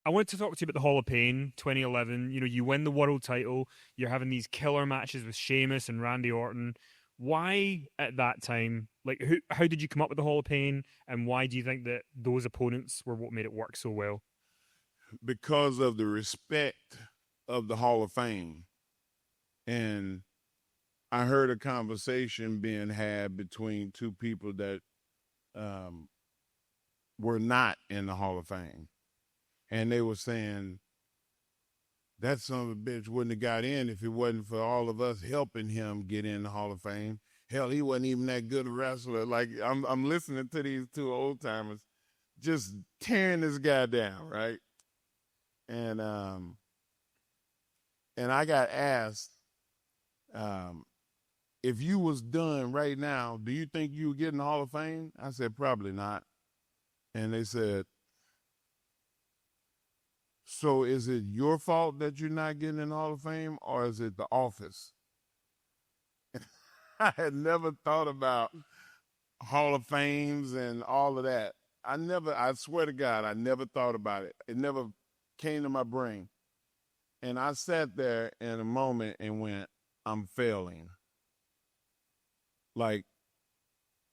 I wanted to talk to you about the Hall of Pain 2011. You win the world title. You're having these killer matches with Sheamus and Randy Orton. Why at that time? Like, how did you come up with the Hall of Pain, and why do you think that those opponents were what made it work so well? Because of the respect of the Hall of Fame. And I heard a conversation being had between two people that um, were not in the Hall of Fame. And they were saying, that son of a bitch wouldn't have got in if it wasn't for all of us helping him get in the Hall of Fame. Hell, he wasn't even that good a wrestler. Like, I'm listening to these two old timers just tearing this guy down, right? And and I got asked, um, if you was done right now, do you think you would get in the Hall of Fame? I said, probably not. And they said, so is it your fault that you're not getting in the Hall of Fame, or is it the office? I had never thought about Hall of Fames and all of that. I swear to God, I never thought about it. It never came to my brain. And I sat there in a moment and went, I'm failing. Like,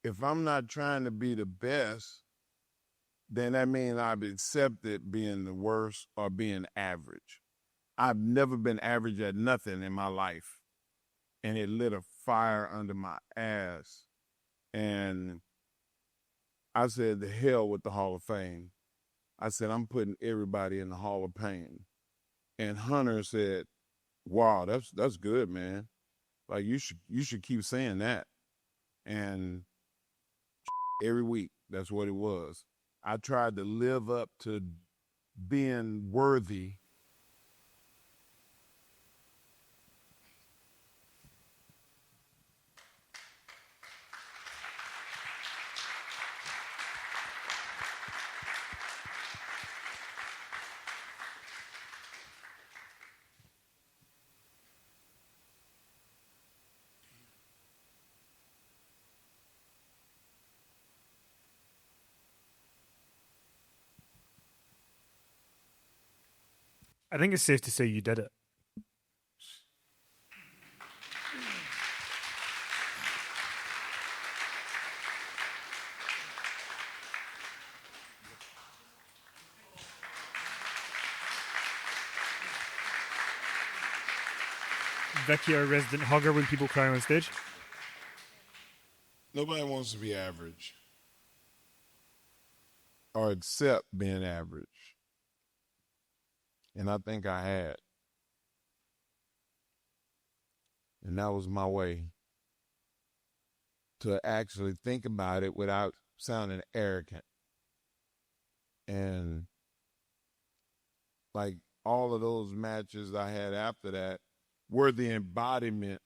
if I'm not trying to be the best, then that means I've accepted being the worst or being average. I've never been average at nothing in my life. And it lit a fire under my ass. And I said, the hell with the Hall of Fame. I said, I'm putting everybody in the Hall of Fame. And Hunter said, wow, that's good, man. Like, you should keep saying that. And every week, that's what it was. I tried to live up to being worthy. I think it's safe to say you did it. Vicky, our resident hugger, when people cry on stage. Nobody wants to be average or accept being average. And I think I had. And that was my way to actually think about it without sounding arrogant. And like all of those matches I had after that were the embodiment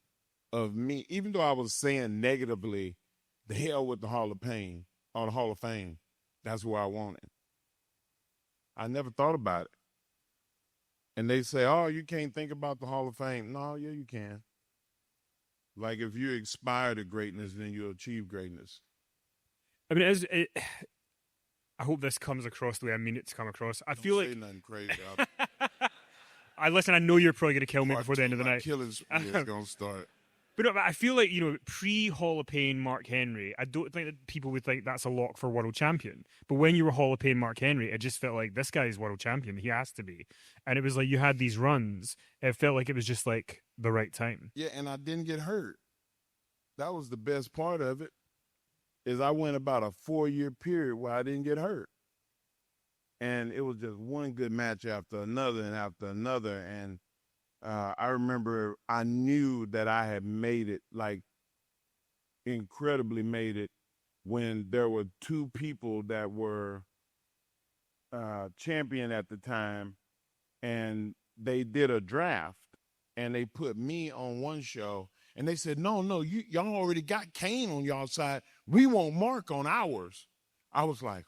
of me. Even though I was saying negatively, the hell with the Hall of Fame or the Hall of Fame, that's where I wanted. I never thought about it. And they say, oh, you can't think about the Hall of Fame. No, yeah, you can. Like, if you aspire to greatness, then you'll achieve greatness. I mean, I hope this comes across the way I mean it to come across. I Don't feel say like nothing crazy. I listen. I know you're probably going to kill me before the end of the My night. killing spree is gonna start. But no, I feel like, pre Hall of Fame Mark Henry, I don't think that people would think that's a lock for world champion. But when you were Hall of Fame Mark Henry, it just felt like this guy's world champion. He has to be. And it was like you had these runs. It felt like it was just like the right time. Yeah, and I didn't get hurt. That was the best part of it. Is I went about a 4-year period where I didn't get hurt. And it was just one good match after another and after another. And I remember I knew that I had made it, like incredibly made it, when there were two people that were champion at the time, and they did a draft, and they put me on one show, and they said, no, y'all already got Kane on y'all side. We want Mark on ours. I was like,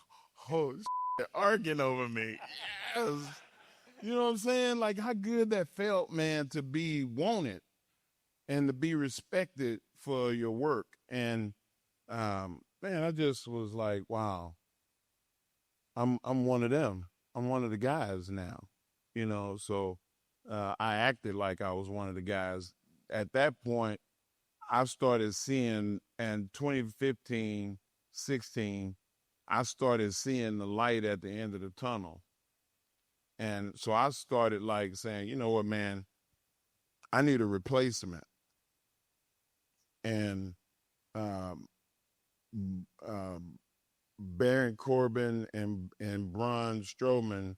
oh, they're arguing over me. Yes. You know what I'm saying? Like, how good that felt, man, to be wanted and to be respected for your work. And man, I just was like, wow, I'm one of them. I'm one of the guys now, you know. So I acted like I was one of the guys. At that point, I started seeing in 2015, 16, I started seeing the light at the end of the tunnel. And so I started like saying, you know what, man, I need a replacement. And um, um, Baron Corbin and Braun Strowman,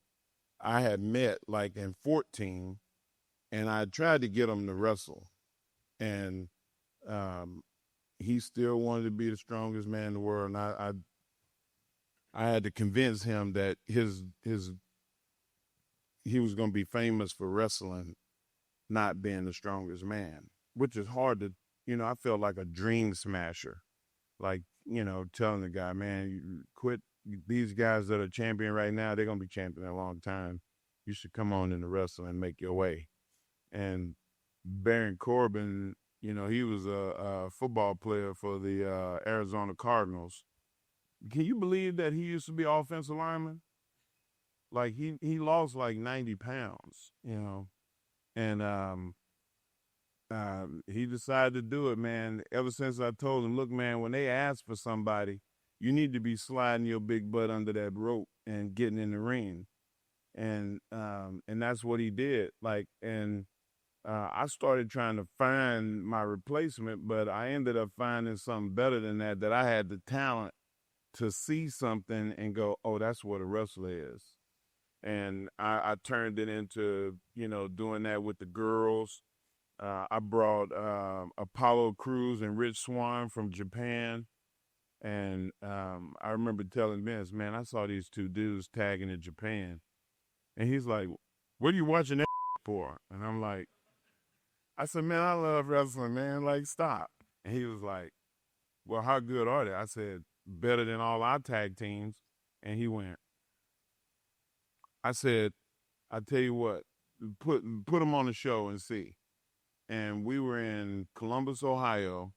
I had met like in 14, and I tried to get him to wrestle. And um, he still wanted to be the strongest man in the world. And I had to convince him that he was going to be famous for wrestling, not being the strongest man, which is hard to, you know, I felt like a dream smasher. Like, you know, telling the guy, man, you quit. These guys that are champion right now, they're going to be champion a long time. You should come on in the wrestling and make your way. And Baron Corbin, you know, he was a football player for the Arizona Cardinals. Can you believe that he used to be offensive lineman? Like he lost like 90 pounds, you know, and he decided to do it, man. Ever since I told him, look, man, when they ask for somebody, you need to be sliding your big butt under that rope and getting in the ring, and that's what he did. Like, and I started trying to find my replacement, but I ended up finding something better than that. That I had the talent to see something and go, oh, that's what a wrestler is. And I turned it into, you know, doing that with the girls. I brought Apollo Crews and Rich Swann from Japan. And I remember telling Vince, man, I saw these two dudes tagging in Japan. And he's like, what are you watching that for? And I'm like, I said, man, I love wrestling, man. Like, stop. And he was like, well, how good are they? I said, better than all our tag teams. And he went, I said, I tell you what, put them on the show and see. And we were in Columbus, Ohio,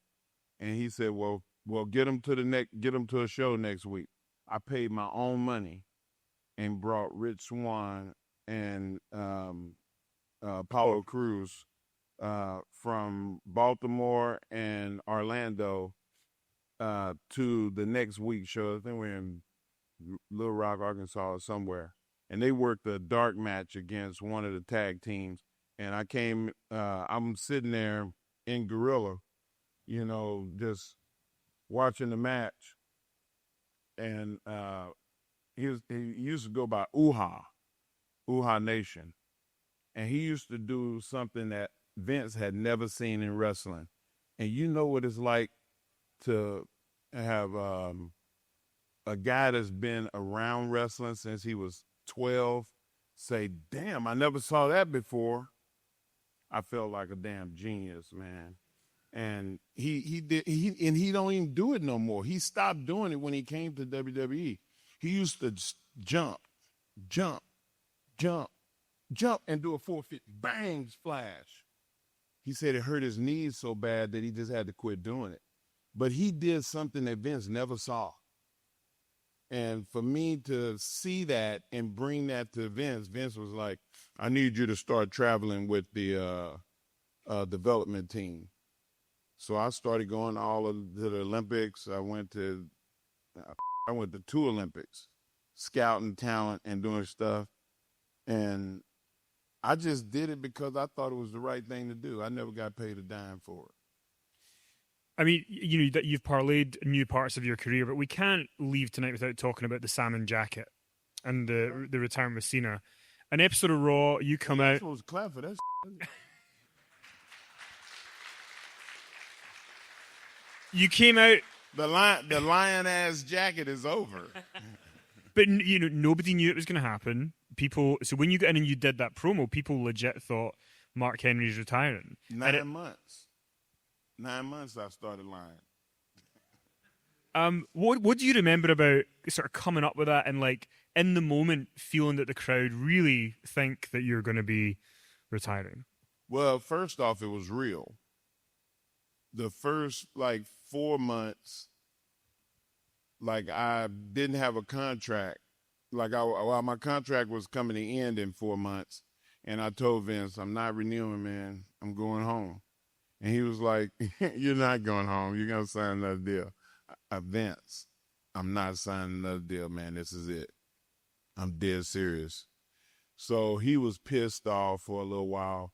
and he said, well, get them to a show next week. I paid my own money and brought Rich Swann and Apollo Crews from Baltimore and Orlando to the next week's show. I think we're in Little Rock, Arkansas, or somewhere. And they worked a dark match against one of the tag teams. And I came, I'm sitting there in Gorilla, you know, just watching the match. And he used to go by Uha Nation. And he used to do something that Vince had never seen in wrestling. And you know what it's like to have a guy that's been around wrestling since he was 12 say, damn, I never saw that before. I felt like a damn genius, man. And he don't even do it no more. He stopped doing it when he came to WWE. He used to jump, and do a 450, bang, splash. He said it hurt his knees so bad that he just had to quit doing it. But he did something that Vince never saw. And for me to see that and bring that to Vince, Vince was like, I need you to start traveling with the development team. So I started going to the Olympics. I went to 2 Olympics, scouting talent and doing stuff. And I just did it because I thought it was the right thing to do. I never got paid a dime for it. I mean, you know, that you've parlayed new parts of your career, but we can't leave tonight without talking about the salmon jacket and the retirement with Cena. An episode of Raw, you come out. Was clap for that. You came out. The lion ass jacket is over. But you know, nobody knew it was going to happen. So when you got in and you did that promo, people legit thought Mark Henry's retiring. 9 months. 9 months I started lying. What do you remember about sort of coming up with that and like in the moment feeling that the crowd really think that you're going to be retiring? Well, first off, it was real. The first like 4 months, like I didn't have a contract while my contract was coming to end in 4 months, and I told Vince, I'm not renewing, man. I'm going home. And he was like, you're not going home. You're going to sign another deal. Vince, I'm not signing another deal, man. This is it. I'm dead serious. So he was pissed off for a little while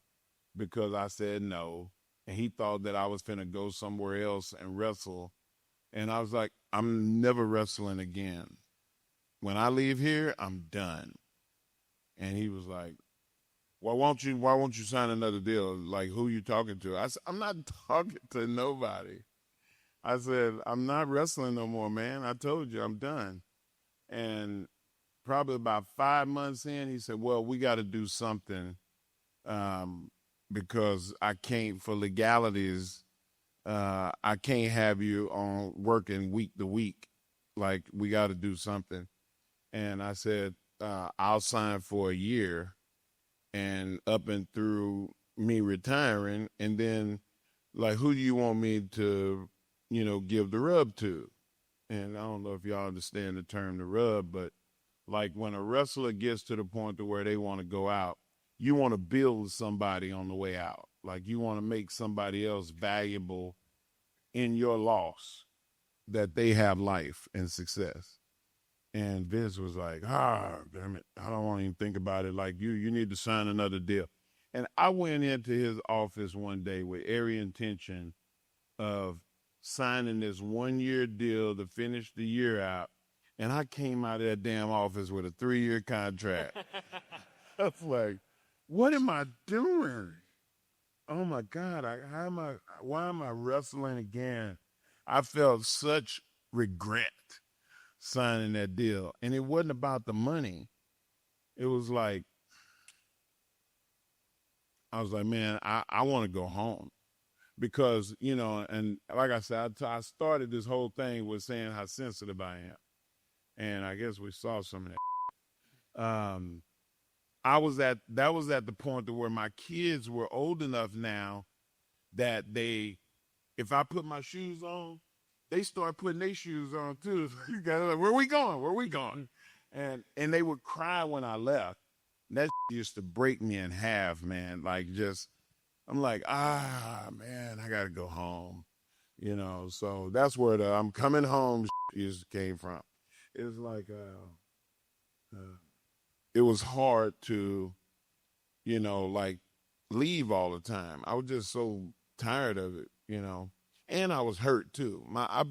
because I said no. And he thought that I was finna go somewhere else and wrestle. And I was like, I'm never wrestling again. When I leave here, I'm done. And he was like, why won't you sign another deal? Like, who you talking to? I said, I'm not talking to nobody. I said, I'm not wrestling no more, man. I told you, I'm done. And probably about 5 months in, he said, well, we got to do something because I can't, for legalities, I can't have you on working week to week. Like, we got to do something. And I said, I'll sign for a year and up and through me retiring. And then, like, who do you want me to, give the rub to? And I don't know if y'all understand the term the rub, but like when a wrestler gets to the point to where they want to go out, you want to build somebody on the way out. Like you want to make somebody else valuable in your loss, that they have life and success. And Vince was like, damn it, I don't want to even think about it. Like you need to sign another deal. And I went into his office one day with every intention of signing this 1 year deal to finish the year out. And I came out of that damn office with a 3-year contract. I was like, what am I doing? Oh my God, why am I wrestling again? I felt such regret signing that deal. And it wasn't about the money. It was like, I was like, man, I want to go home. Because, and like I said, I started this whole thing with saying how sensitive I am. And I guess we saw some of that. That was at the point to where my kids were old enough now that if I put my shoes on, they start putting their shoes on too. Like, where we going? Where we going? And they would cry when I left. And that used to break me in half, man. Like I'm like, man, I gotta go home. So that's where the I'm coming home came from. It was like it was hard to, like leave all the time. I was just so tired of it, and I was hurt too. My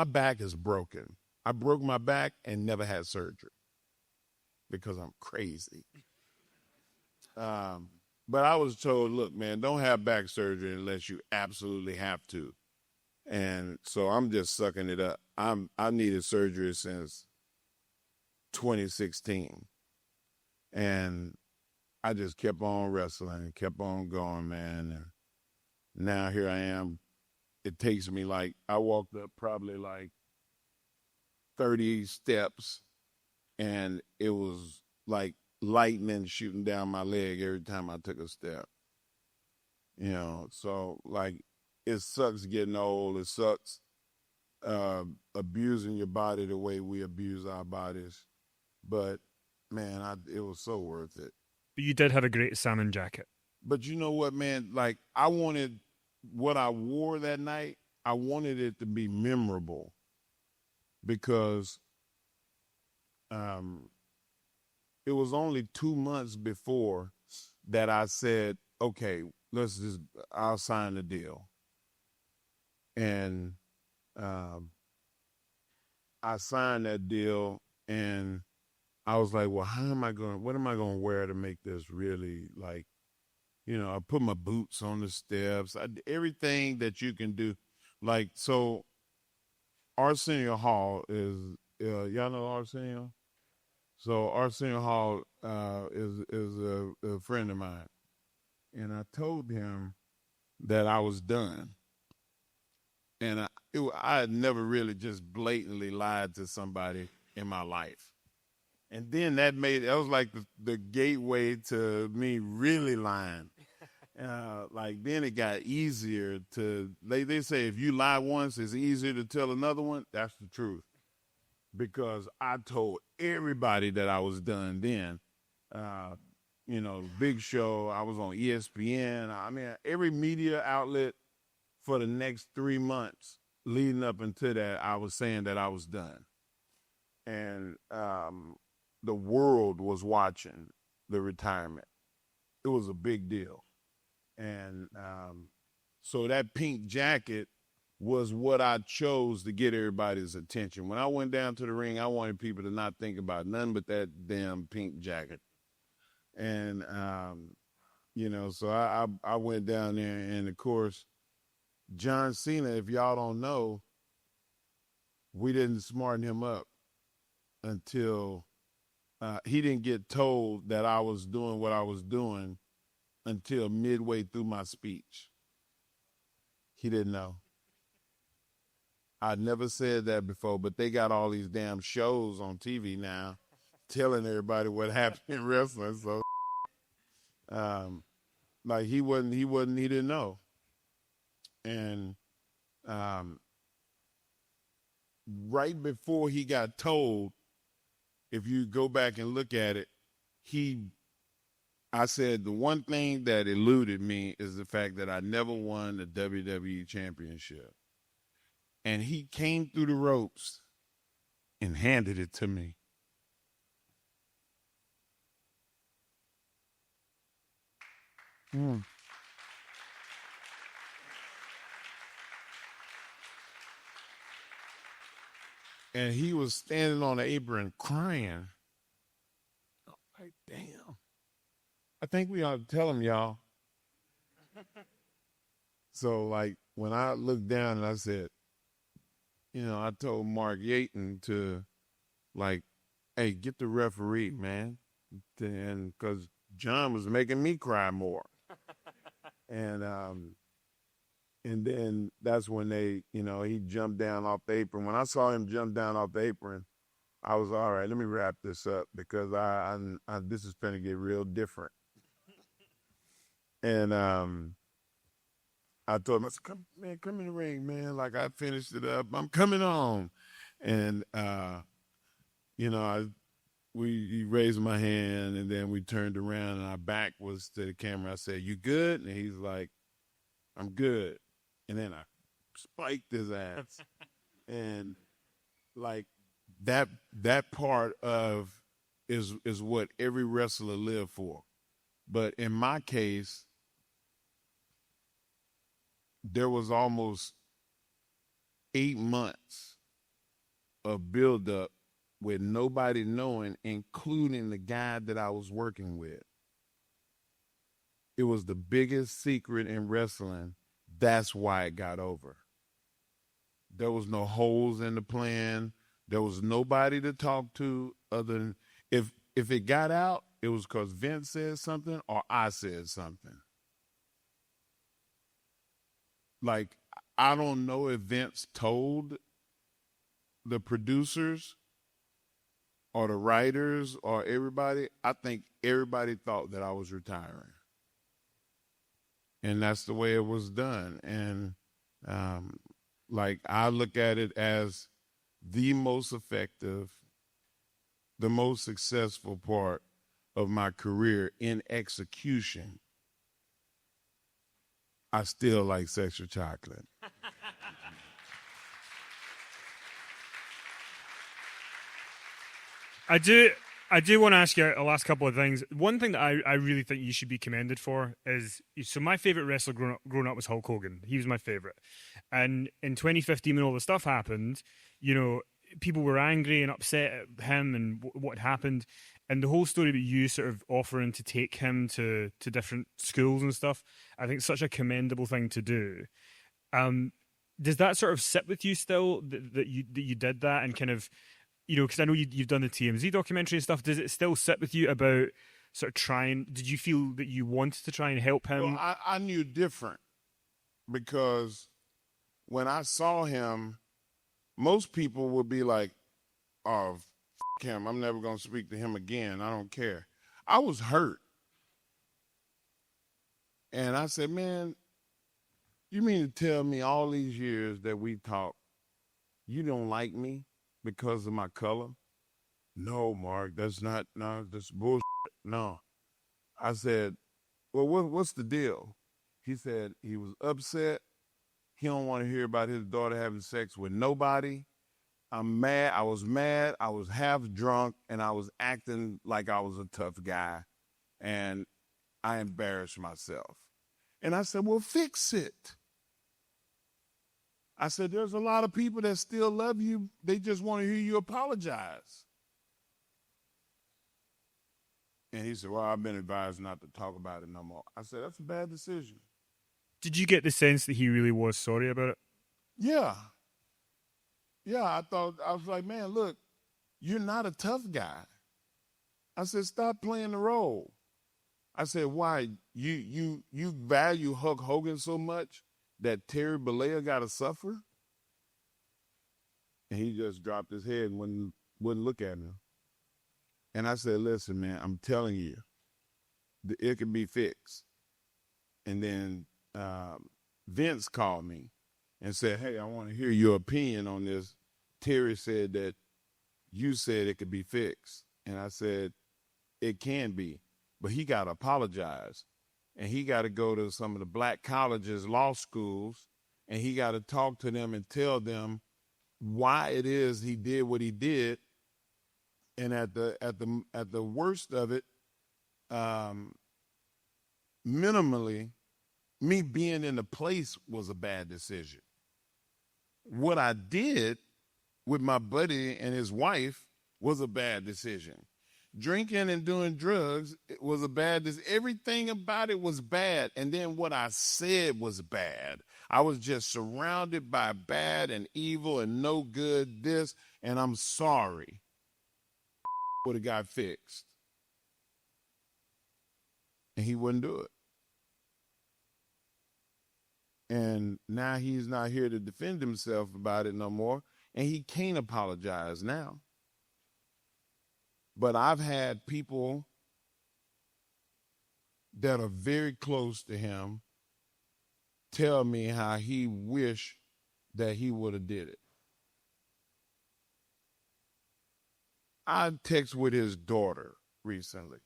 back is broken. I broke my back and never had surgery because I'm crazy. But I was told, look, man, don't have back surgery unless you absolutely have to. And so I'm just sucking it up. I needed surgery since 2016. And I just kept on wrestling, kept on going, man. And now here I am. It takes me I walked up probably 30 steps, and it was like lightning shooting down my leg every time I took a step. So it sucks getting old. It sucks abusing your body the way we abuse our bodies. But man, it was so worth it. But you did have a great salmon jacket. But you know what, man? I wanted what I wore that night, I wanted it to be memorable because it was only 2 months before that I said, okay, I'll sign the deal. And I signed that deal, and I was like, well, what am I going to wear to make this really I put my boots on the steps. I did everything that you can do. So Arsenio Hall is, y'all know Arsenio? So Arsenio Hall is a friend of mine. And I told him that I was done. And I had never really just blatantly lied to somebody in my life. And then that was like the gateway to me really lying. Then it got easier to, they say if you lie once, it's easier to tell another one. That's the truth. because I told everybody that I was done then. Uh, Big Show, I was on ESPN. I mean, every media outlet for the next 3 months leading up into that, I was saying that I was done. And the world was watching the retirement. It was a big deal. And so that pink jacket was what I chose to get everybody's attention. When I went down to the ring, I wanted people to not think about nothing but that damn pink jacket. And, so I went down there, and of course, John Cena, if y'all don't know, we didn't smarten him up until he didn't get told that I was doing what I was doing until midway through my speech. He didn't know. I never said that before, but they got all these damn shows on TV now telling everybody what happened in wrestling. So, he didn't know. And right before he got told, if you go back and look at it, I said the one thing that eluded me is the fact that I never won the WWE Championship. And he came through the ropes and handed it to me. And he was standing on the apron crying. I'm like, damn. I think we ought to tell him, y'all. So, when I looked down and I said, I told Mark Yaton to, hey, get the referee, man. And because John was making me cry more. And then that's when he jumped down off the apron. When I saw him jump down off the apron, I was all right. Let me wrap this up because this is going to get real different. And I told him, I said, come in the ring, man. I finished it up. I'm coming on. And he raised my hand, and then we turned around, and our back was to the camera. I said, "You good?" And he's like, "I'm good." And then I spiked his ass. And that part of is what every wrestler lives for. But in my case, there was almost 8 months of buildup with nobody knowing, including the guy that I was working with. It was the biggest secret in wrestling. That's why it got over. There was no holes in the plan. There was nobody to talk to other than if it got out, it was because Vince said something or I said something. I don't know if Vince told the producers or the writers or everybody. I think everybody thought that I was retiring. And that's the way it was done. And I look at it as the most effective, the most successful part of my career in execution. I still like sexual chocolate. I do want to ask you a last couple of things. One thing that I really think you should be commended for is, so my favorite wrestler growing up was Hulk Hogan. He was my favorite. And in 2015, when all the stuff happened, people were angry and upset at him and what happened. And the whole story about you sort of offering to take him to different schools and stuff, I think it's such a commendable thing to do. Does that sort of sit with you still, that you did that and kind of, because I know you've done the TMZ documentary and stuff. Does it still sit with you about sort of trying? Did you feel that you wanted to try and help him? Well, I knew different because when I saw him, most people would be like, "Oh, f*** him. I'm never going to speak to him again. I don't care." I was hurt. And I said, "Man, you mean to tell me all these years that we talked, you don't like me?" because of my color? No, Mark, that's bullshit. No. I said, well, what's the deal? He said he was upset. He don't want to hear about his daughter having sex with nobody. I'm mad. I was mad. I was half drunk, and I was acting like I was a tough guy, and I embarrassed myself. And I said, well, fix it. I said, there's a lot of people that still love you. They just want to hear you apologize. And he said, well, I've been advised not to talk about it no more. I said, that's a bad decision. Did you get the sense that he really was sorry about it? Yeah. Yeah, I was like, man, look, you're not a tough guy. I said, stop playing the role. I said, why? You value Hulk Hogan so much that Terry Bollea got to suffer? And he just dropped his head and wouldn't look at me. And I said, listen, man, I'm telling you, it can be fixed. And then Vince called me and said, hey, I want to hear your opinion on this. Terry said that you said it could be fixed. And I said, it can be, but he got to apologize. And he got to go to some of the black colleges, law schools, and he got to talk to them and tell them why it is he did what he did. And at the worst of it, minimally, me being in the place was a bad decision. What I did with my buddy and his wife was a bad decision. Drinking and doing drugs was a bad decision. Everything about it was bad. And then what I said was bad. I was just surrounded by bad and evil and no good this, and I'm sorry. Would have got fixed. And he wouldn't do it. And now he's not here to defend himself about it no more. And he can't apologize now. But I've had people that are very close to him tell me how he wished that he would have did it. I text with his daughter recently.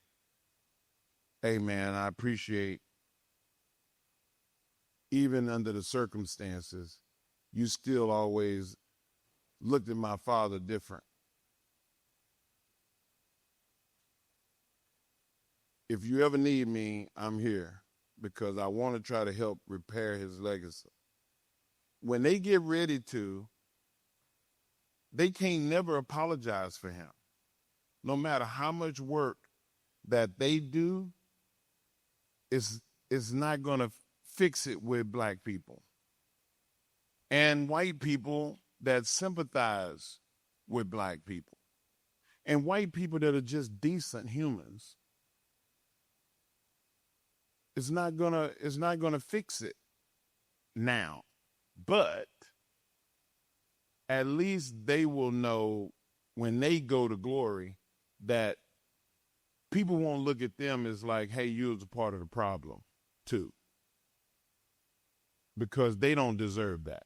Hey, man, I appreciate, even under the circumstances, you still always looked at my father different. If you ever need me, I'm here because I want to try to help repair his legacy. When they get ready to, they can't never apologize for him. No matter how much work that they do, it's not going to fix it with black people and white people that sympathize with black people and white people that are just decent humans. It's not gonna fix it now, but at least they will know when they go to glory that people won't look at them as like, hey, you was a part of the problem too, because they don't deserve that.